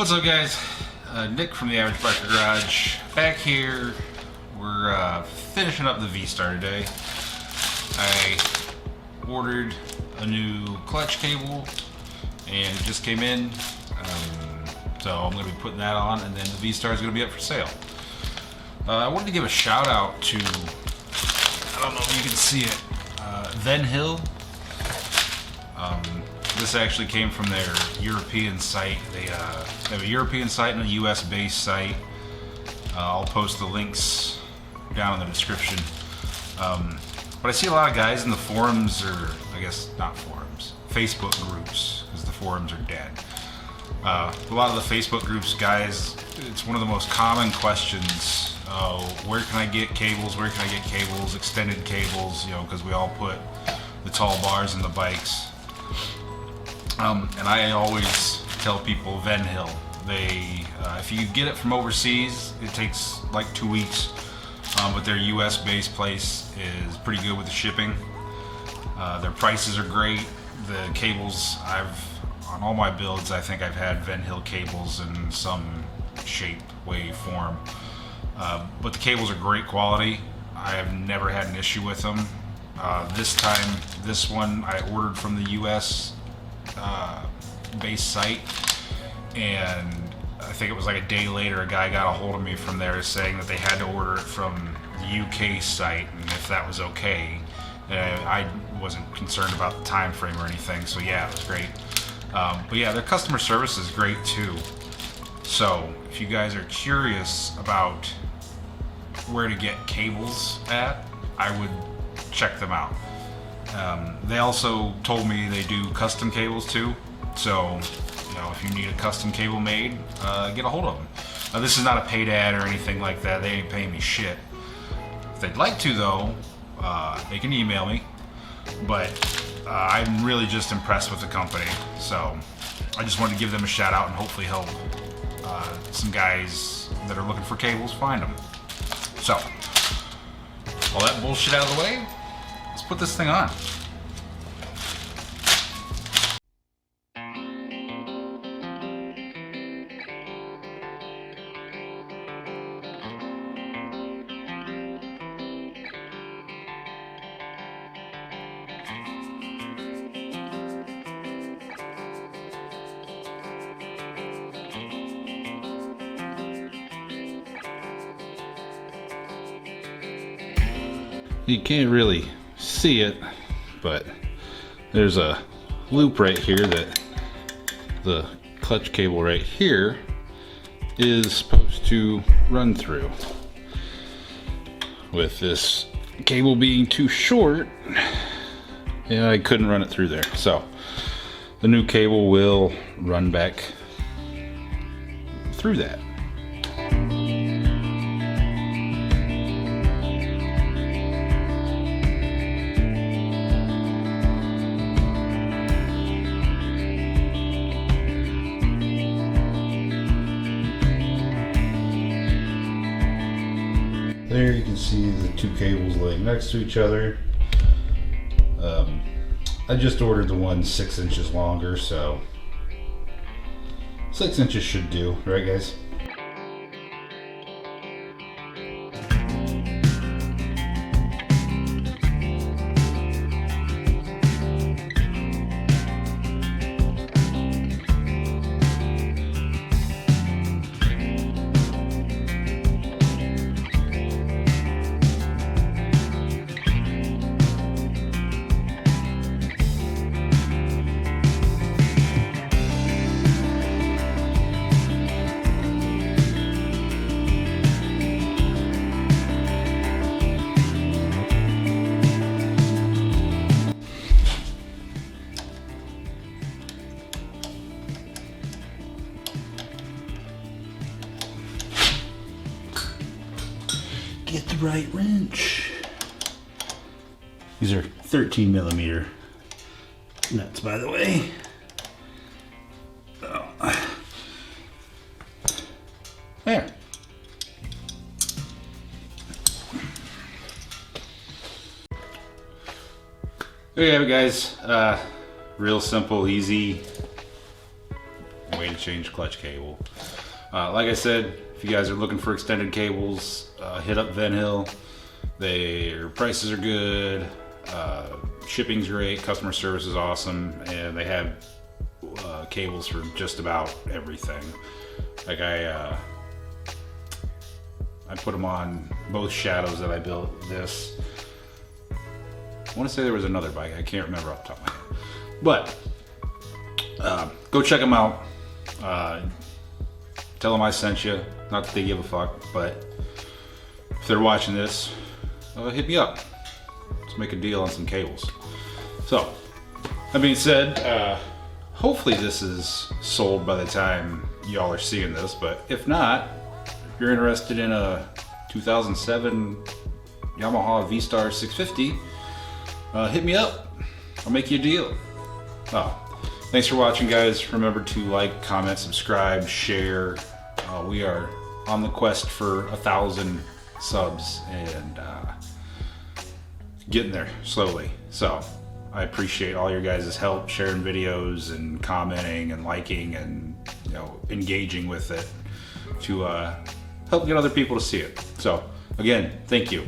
What's up, guys? Nick from the Average Biker Garage back here. We're finishing up the V-Star today. I ordered a new clutch cable and it just came in, so I'm going to be putting that on, and then the V-Star is going to be up for sale. I wanted to give a shout out to, I don't know if you can see it, Venhill. This actually came from their European site. They have a European site and a US based site. I'll post the links down in the description. But I see a lot of guys in the forums, or I guess not forums, Facebook groups, because the forums are dead. A lot of the Facebook groups, guys, it's one of the most common questions. Where can I get cables? Where can I get cables? Extended cables, you know, because we all put the tall bars in the bikes. And I always tell people Venhill. They, if you get it from overseas, it takes like 2 weeks. But their US based place is pretty good with the shipping. Their prices are great. The cables, on all my builds, I think I've had Venhill cables in some shape, way, form. But the cables are great quality. I have never had an issue with them. This one I ordered from the US base site, and I think it was like a day later a guy got a hold of me from there saying that they had to order it from the UK site, and if that was okay. I wasn't concerned about the time frame or anything, so yeah, it was great. But yeah, their customer service is great too. So if you guys are curious about where to get cables at, I would check them out. They also told me they do custom cables too, so you know, if you need a custom cable made, get a hold of them. This is not a paid ad or anything like that. They ain't paying me shit. If they'd like to though, they can email me, but I'm really just impressed with the company, so I just wanted to give them a shout out and hopefully help some guys that are looking for cables find them. So, all that bullshit out of the way, let's put this thing on. You can't really see it, but there's a loop right here that the clutch cable right here is supposed to run through. With this cable being too short, yeah, I couldn't run it through there. So the new cable will run back through that. There you can see the two cables laying next to each other. I just ordered the one 6 inches longer, so 6 inches should do, right guys? Get the right wrench. These are 13 millimeter nuts, by the way. There. There you have it, guys. Real simple, easy way to exchange clutch cable. Like I said, if you guys are looking for extended cables, hit up Van Hill. Their prices are good, shipping's great, customer service is awesome, and they have cables for just about everything. Like I put them on both Shadows that I built. This, I want to say there was another bike, I can't remember off the top of my head. But go check them out. Tell them I sent you. Not that they give a fuck, but if they're watching this, hit me up. Let's make a deal on some cables. So, that being said, hopefully this is sold by the time y'all are seeing this, but if not, if you're interested in a 2007 Yamaha V-Star 650, hit me up. I'll make you a deal. Thanks for watching, guys. Remember to like, comment, subscribe, share. We are on the quest for 1,000 subs and getting there slowly. So I appreciate all your guys' help sharing videos and commenting and liking and engaging with it to help get other people to see it. So again, thank you.